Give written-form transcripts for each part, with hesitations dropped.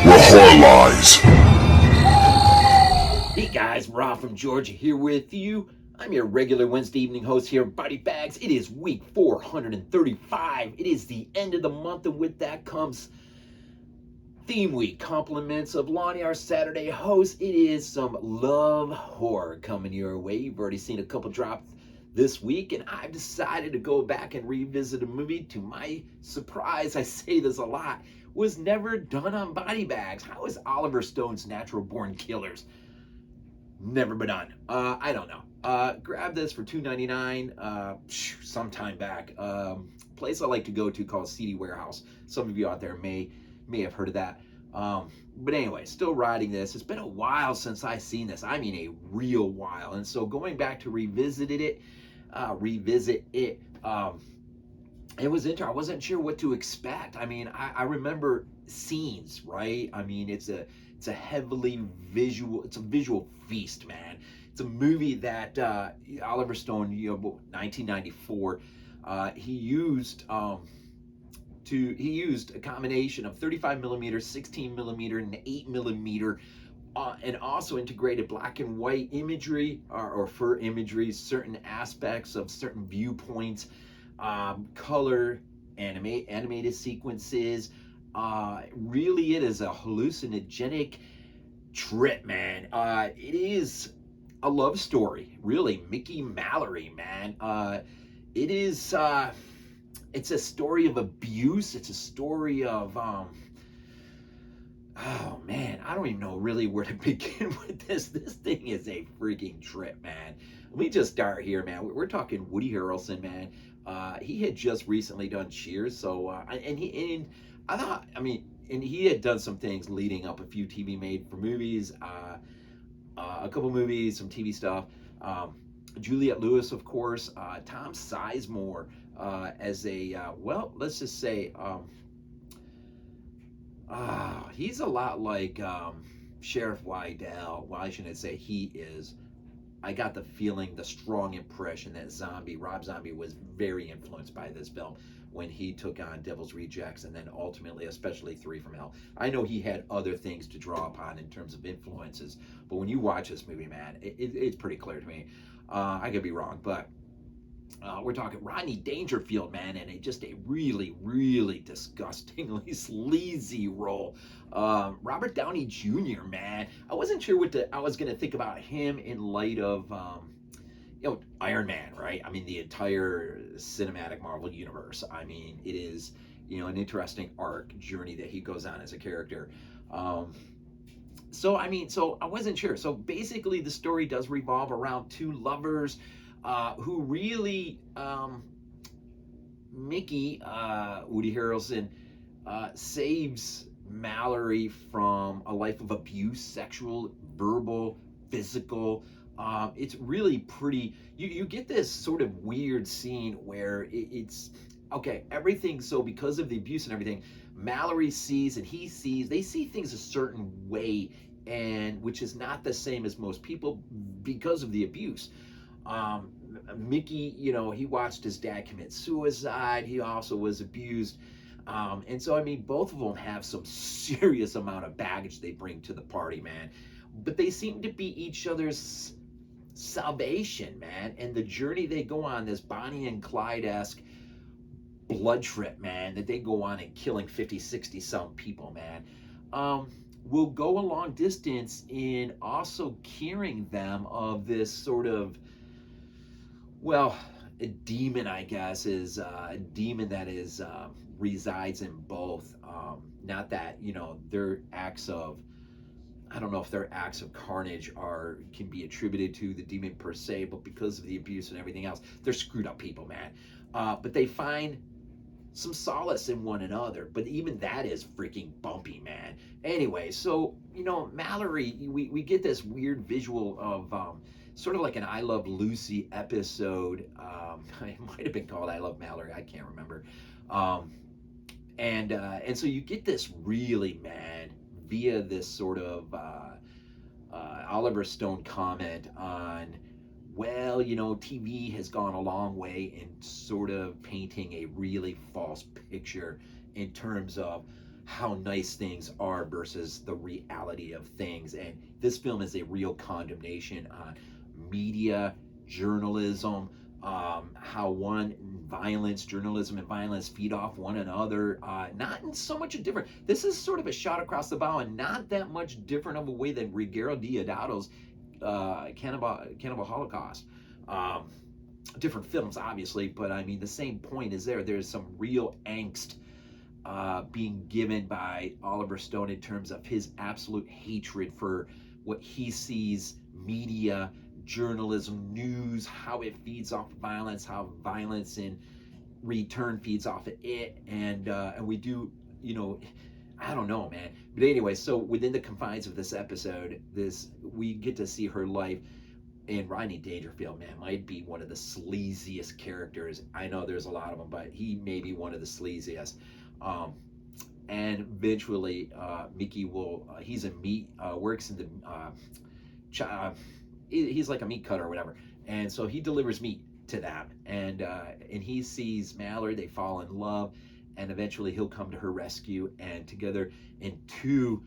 where horror lies. Hey guys, Rob from Georgia here with you. I'm your regular Wednesday evening host here at BodyBags. It is week 435. It is the end of the month, and with that comes theme week. Compliments of Lonnie, our Saturday host. It is some love horror coming your way. You've already seen a couple drops this week, and I've decided to go back and revisit a movie. To my surprise, I say this a lot, was never done on BodyBags. How is Oliver Stone's Natural Born Killers never been done? I don't know. Grab this for $2.99 sometime back. Place I like to go to called CD Warehouse. Some of you out there may have heard of that. But anyway, still riding this. It's been a while since I've seen this. I mean, a real while. And so going back to revisit it, it was interesting. I wasn't sure what to expect. I mean, I remember scenes, right? I mean, it's a heavily visual, it's a visual feast, man. It's a movie that Oliver Stone, 1994, he used a combination of 35 millimeter, 16 millimeter, and 8 millimeter, and also integrated black and white imagery or fur imagery, certain aspects of certain viewpoints, color, animated sequences. Really, it is a hallucinogenic trip, man. It is a love story, really. Mickey Mallory, man. It is. It's a story of abuse. It's a story of oh man, I don't even know really where to begin with this. This thing is a freaking trip, man. Let me just start here, man. We're talking Woody Harrelson, man. He had just recently done Cheers, so and he had done some things leading up, a few TV made for movies, a couple movies, some TV stuff. Juliette Lewis, of course. Tom Sizemore as a let's just say he's a lot like Sheriff Wydell. Well, I shouldn't say he is. I got the feeling, the strong impression that Rob Zombie was very influenced by this film when he took on Devil's Rejects, and then ultimately, especially 3 from Hell. I know he had other things to draw upon in terms of influences, but when you watch this movie, man, it's pretty clear to me. I could be wrong, but we're talking Rodney Dangerfield, man, and just a really, really disgustingly sleazy role. Robert Downey Jr., man. I wasn't sure I was going to think about him in light of, Iron Man, right? I mean, the entire cinematic Marvel universe. I mean, it is, an interesting arc journey that he goes on as a character. So I wasn't sure. So basically, the story does revolve around 2 lovers who really, Mickey, Woody Harrelson, saves Mallory from a life of abuse, sexual, verbal, physical. It's really pretty. You get this sort of weird scene where it's okay, everything. So because of the abuse and everything, Mallory sees and he sees, they see things a certain way, and which is not the same as most people because of the abuse. Mickey, he watched his dad commit suicide. He also was abused. And so, I mean, both of them have some serious amount of baggage they bring to the party, man. But they seem to be each other's salvation, man. And the journey they go on, this Bonnie and Clyde-esque blood trip, man, that they go on and killing 50, 60 some people, man, will go a long distance in also curing them of this sort of, a demon, I guess, is a demon that resides in both. Not that, their acts of, I don't know if their acts of carnage can be attributed to the demon per se, but because of the abuse and everything else, they're screwed up people, man. But they find some solace in one another, but even that is freaking bumpy, man. Anyway, so, Mallory, we get this weird visual of sort of like an I Love Lucy episode. It might have been called I Love Mallory, I can't remember. And so you get this really, man, via this sort of Oliver Stone comment on, TV has gone a long way in sort of painting a really false picture in terms of how nice things are versus the reality of things. And this film is a real condemnation on media, journalism, how journalism and violence feed off one another. Not in so much a different. This is sort of a shot across the bow, and not that much different of a way than Ruggero Deodato's Cannibal Holocaust. Different films, obviously, but I mean the same point is there. There's some real angst being given by Oliver Stone in terms of his absolute hatred for what he sees media, journalism, news, how it feeds off violence, how violence in return feeds off of it, and we do, I don't know, man. But anyway, so within the confines of this episode, we get to see her life. And Rodney Dangerfield, man, might be one of the sleaziest characters. I know there's a lot of them, but he may be one of the sleaziest. And eventually, Mickey will, he's a meat, works in the, he's like a meat cutter or whatever. And so he delivers meat to them. And he sees Mallory, they fall in love, and eventually he'll come to her rescue. And together, in two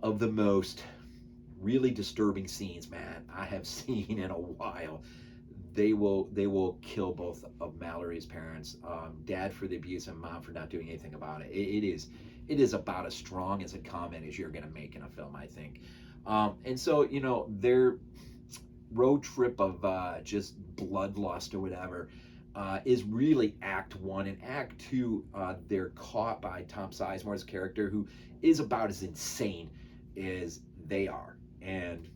of the most really disturbing scenes, man, I have seen in a while, they will kill both of Mallory's parents, dad for the abuse and mom for not doing anything about it. It is about as strong as a comment as you're gonna make in a film, I think. And so their road trip of just bloodlust or whatever is really Act 1. And Act 2, they're caught by Tom Sizemore's character, who is about as insane as they are. And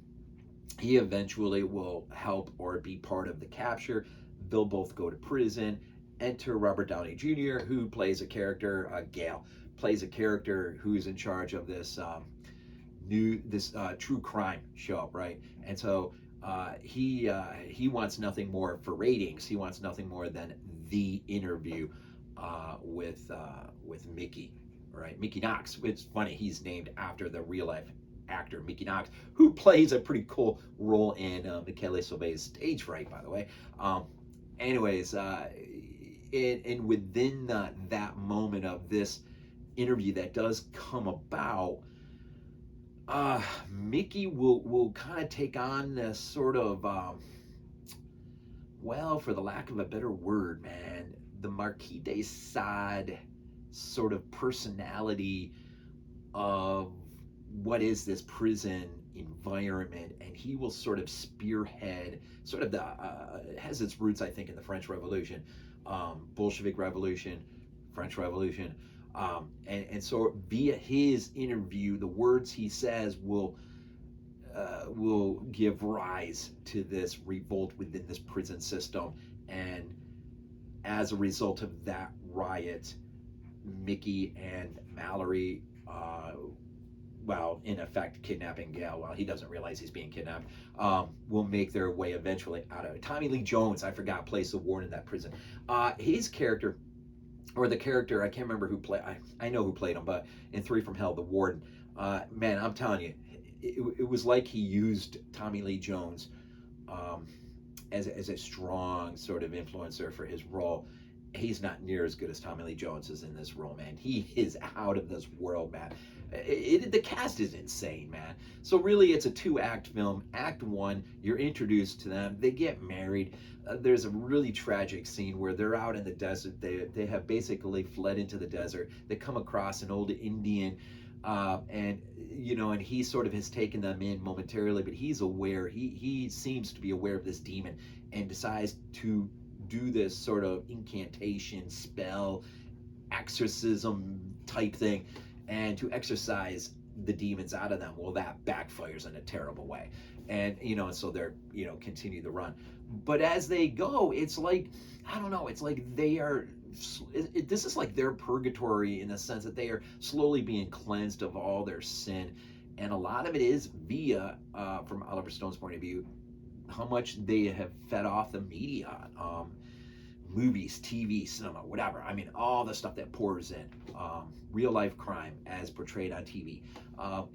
he eventually will help or be part of the capture. They'll both go to prison. Enter Robert Downey Jr., who plays a character, Gale, plays a character who's in charge of this true crime show, right? And so he wants nothing more for ratings. He wants nothing more than the interview with Mickey, right? Mickey Knox. It's funny, he's named after the real life actor Mickey Knox, who plays a pretty cool role in Michele Soavi's Stage Fright, by the way. Anyways, and within that moment of this interview that does come about, Mickey will kind of take on this sort of, well, for the lack of a better word, man, the Marquis de Sade sort of personality of what is this prison environment, and he will sort of spearhead sort of has its roots, I think, in the French Revolution, Bolshevik Revolution, French Revolution, and so via his interview, the words he says will give rise to this revolt within this prison system. And as a result of that riot, Mickey and Mallory, well, in effect, kidnapping Gale while he doesn't realize he's being kidnapped, will make their way eventually out of it. Tommy Lee Jones, I forgot, plays the warden in that prison. His character, or the character, I can't remember who played, I know who played him, but in 3 from Hell, the warden, man, I'm telling you, it was like he used Tommy Lee Jones as a strong sort of influencer for his role. He's not near as good as Tommy Lee Jones is in this role, man. He is out of this world, man. The cast is insane, man. So really, it's a 2-act film. Act 1, you're introduced to them. They get married. There's a really tragic scene where they're out in the desert. They have basically fled into the desert. They come across an old Indian, and he sort of has taken them in momentarily, but he's aware. He seems to be aware of this demon and decides to do this sort of incantation, spell, exorcism type thing, and to exorcise the demons out of them. Well, that backfires in a terrible way. And, so they're, continue the run. But as they go, it's like, I don't know, it's like they are, this is like their purgatory in the sense that they are slowly being cleansed of all their sin. And a lot of it is via, from Oliver Stone's point of view, how much they have fed off the media, movies, TV, cinema, whatever. I mean, all the stuff that pours in, real life crime as portrayed on TV.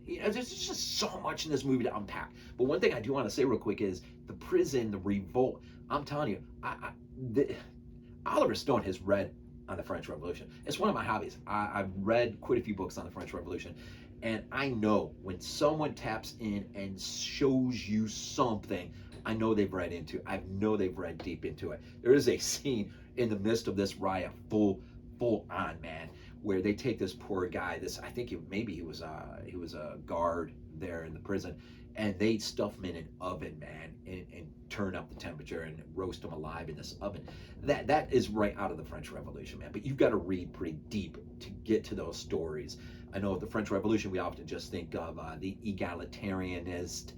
There's just so much in this movie to unpack. But one thing I do want to say real quick is the prison, the revolt. I'm telling you, Oliver Stone has read on the French Revolution. It's one of my hobbies. I've read quite a few books on the French Revolution, and I know when someone taps in and shows you something, I know they've read into. I know they've read deep into it. There is a scene in the midst of this riot, full on, man, where they take this poor guy. I think maybe he was a guard there in the prison, and they stuff him in an oven, man, and turn up the temperature and roast him alive in this oven. That is right out of the French Revolution, man. But you've got to read pretty deep to get to those stories. I know of the French Revolution, we often just think of the egalitarianist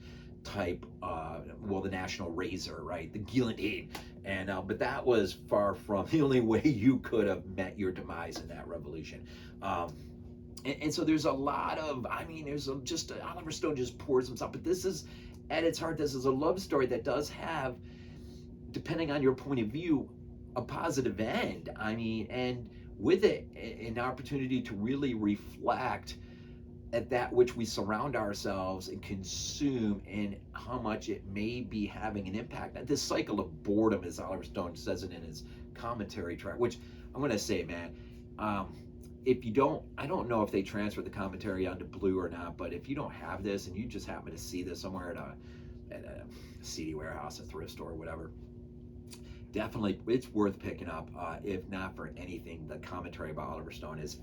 type, the national razor, right? The guillotine. And but that was far from the only way you could have met your demise in that revolution. And so there's a lot of, Oliver Stone just pours himself. But this is, at its heart, this is a love story that does have, depending on your point of view, a positive end. And with it, an opportunity to really reflect at that which we surround ourselves and consume, and how much it may be having an impact. This cycle of boredom, as Oliver Stone says it in his commentary track, which I'm going to say, man, if you don't, I don't know if they transferred the commentary onto Blue or not, but if you don't have this and you just happen to see this somewhere at a CD warehouse, a thrift store, whatever, definitely it's worth picking up. If not for anything, the commentary by Oliver Stone is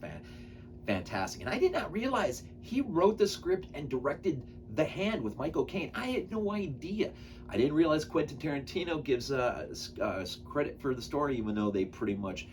fantastic. And I did not realize he wrote the script and directed The Hand with Michael Caine. I had no idea. I didn't realize Quentin Tarantino gives credit for the story, even though they pretty much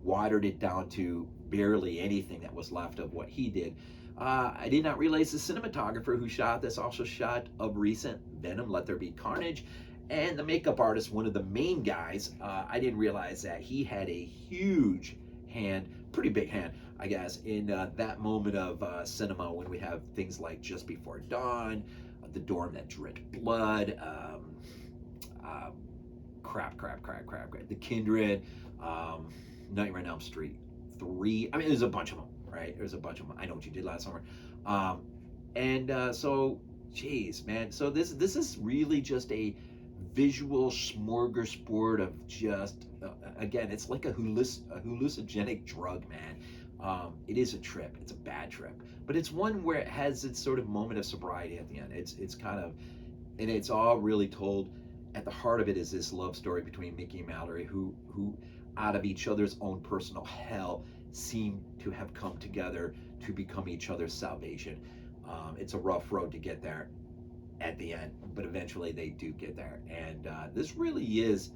watered it down to barely anything that was left of what he did. I did not realize the cinematographer who shot this also shot of recent Venom, Let There Be Carnage, and the makeup artist, one of the main guys. I didn't realize that he had a huge hand, pretty big hand, I guess, in that moment of cinema when we have things like Just Before Dawn, The Dorm That Dripped Blood, The Kindred, Nightmare on Elm Street 3. There's a bunch of them, right? There's a bunch of them. I Know What You Did Last Summer. So, geez, man. So this is really just a visual smorgasbord of just, again, it's like a hallucinogenic drug, man. It is a trip. It's a bad trip, but it's one where it has its sort of moment of sobriety at the end. It's kind of, and it's all really told. At the heart of it is this love story between Mickey and Mallory, who out of each other's own personal hell seem to have come together to become each other's salvation. It's a rough road to get there at the end, but eventually they do get there. And this really is,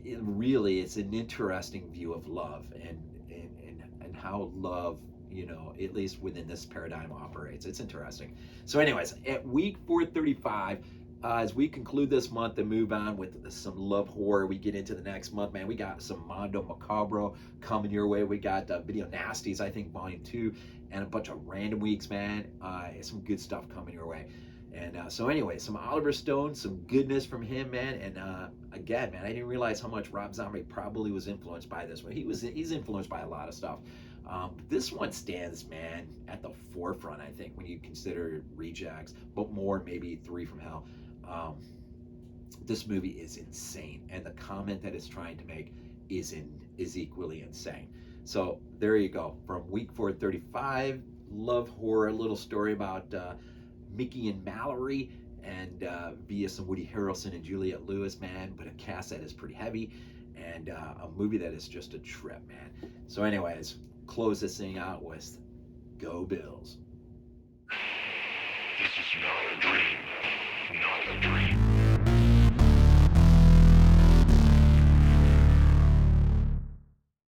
it's an interesting view of love and how love, at least within this paradigm, operates. It's interesting. So anyways, at week 435, as we conclude this month and move on with some love horror, we get into the next month, man. We got some Mondo Macabro coming your way. We got Video Nasties, I think, Volume 2, and a bunch of random weeks, man. Some good stuff coming your way. And so anyway, some Oliver Stone, some goodness from him, man. And again, man, I didn't realize how much Rob Zombie probably was influenced by this one. He's influenced by a lot of stuff. This one stands, man, at the forefront, I think, when you consider Rejects, but more maybe Three from Hell. This movie is insane, and the comment that it's trying to make is equally insane. So there you go. From week 435, love horror, a little story about Mickey and Mallory, and via some Woody Harrelson and Juliette Lewis, man, but a cast that is pretty heavy, and a movie that is just a trip, man. So anyways, close this thing out with Go Bills. This is not a dream. Not a dream.